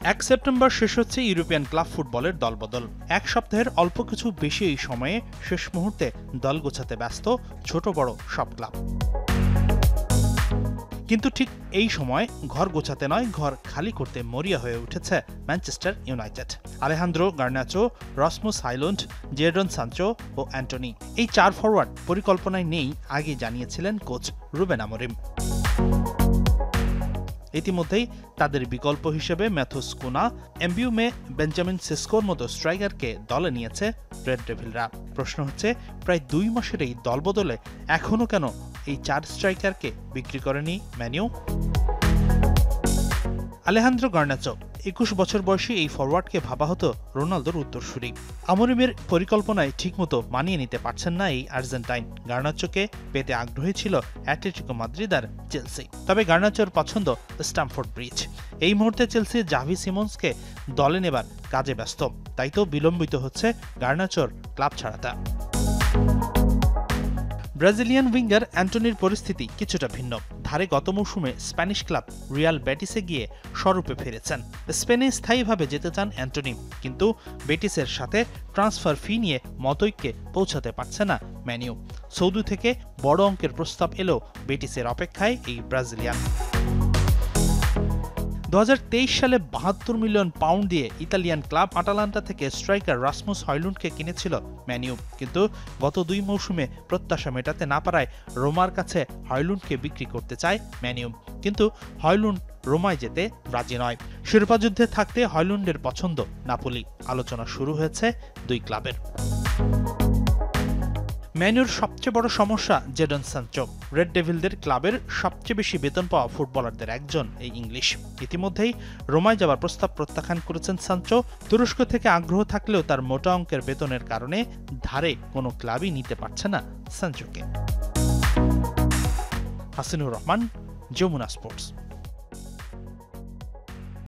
1 September শেষ হচ্ছে European club ফুটবলের দলবদল। এক সপ্তাহের অল্প কিছু বেশি এই সময়ে শেষ মুহূর্তে দল গোছাতে ব্যস্ত ছোট বড় সব ক্লাব। কিন্তু ঠিক এই সময় ঘর গোছাতে নয়, ঘর খালি করতে মরিয়া হয়ে উঠেছে Manchester United. Alejandro Garnacho, Rasmus Hojlund, Jadon Sancho ও অ্যান্টনি, এই 4 ফরওয়ার্ড পরিকল্পনায় নেই আগে জানিয়েছিলেন কোচ রুবেন আমোরিম। ইতিমধ্যেই তাদের বিকল্প হিসেবে ম্যাথুস কুনা, এমবিউমে, বেঞ্জামিন সিসকোর মতো স্ট্রাইকারকে দলে নিয়েছে রেড ডেভিলরা। প্রশ্ন হচ্ছে, প্রায় 2 মাসের এই দলবদলে এখনও কেন এই 4 স্ট্রাইকারকে বিক্রি করেনি ম্যান ইউ? আলেহান্দ্রো গার্নাচো 21 বছর বয়সী এই ফরওয়ার্ডকে ভাবা হতো রোনালদোর উত্তরসূরি। আমোরিমের পরিকল্পনায় ঠিকমতো মানিয়ে নিতে পারছেন না এই আর্জেন্টাইন। গার্নাচোকে পেতে আগ্রহী ছিল অ্যাটলেটিকো মাদ্রিদ আর চেলসি। তবে গার্নাচোর পছন্দ স্ট্যামফোর্ড ব্রিজ। এই মুহূর্তে চেলসি জাভি সিমন্সকে দলে নেবার কাজে ব্যস্ত, তাই তো বিলম্বিত হচ্ছে গার্নাচোর ক্লাব ছাড়াটা। ব্রাজিলিয়ান উইঙ্গার অ্যান্টনির পরিস্থিতি কিছুটা ভিন্ন। ধারে গত মৌসুমে স্প্যানিশ ক্লাব রিয়াল বেটিসে গিয়ে স্বরূপে ফিরেছেন। স্পেনে স্থায়ীভাবে যেতে চান অ্যান্টনি, কিন্তু বেটিসের সাথে ট্রান্সফার ফি নিয়ে মতৈক্যে পৌঁছাতে পারছে না ম্যান ইউ। সৌদি থেকে বড় অঙ্কের প্রস্তাব এলেও বেটিসের অপেক্ষায় এই ব্রাজিলিয়ান। 2023 সালে 72 মিলিয়ন পাউন্ড দিয়ে ইতালিয়ান ক্লাব আটালান্টা থেকে স্ট্রাইকার রাসমুস হয়লুন্ডকে কিনেছিল ম্যান ইউ, কিন্তু গত 2 মৌসুমে প্রত্যাশা মেটাতে না পারায় রোমার কাছে হয়লুন্ডকে বিক্রি করতে চায় ম্যান ইউ। কিন্তু হয়লুন্ড রোমায় যেতে রাজি নয়। শিরোপা যুদ্ধে থাকতে হয়লুন্ডের পছন্দ নাপোলি। আলোচনা শুরু হয়েছে 2 ক্লাবের। ম্যান ইউর সবচেয়ে বড় সমস্যা জেডন সানচো। রেড ডেভিলদের ক্লাবের সবচেয়ে বেশি বেতন পাওয়া ফুটবলারদের একজন এই ইংলিশ। ইতিমধ্যেই রোমায় যাবার প্রস্তাব প্রত্যাখ্যান করেছেন সানচো। তুরস্ক থেকে আগ্রহ থাকলেও তার মোটা অঙ্কের বেতনের কারণে ধারে কোনো ক্লাবই নিতে পারছে না সানচোকে। হাসিনুর রহমান, যমুনা স্পোর্টস।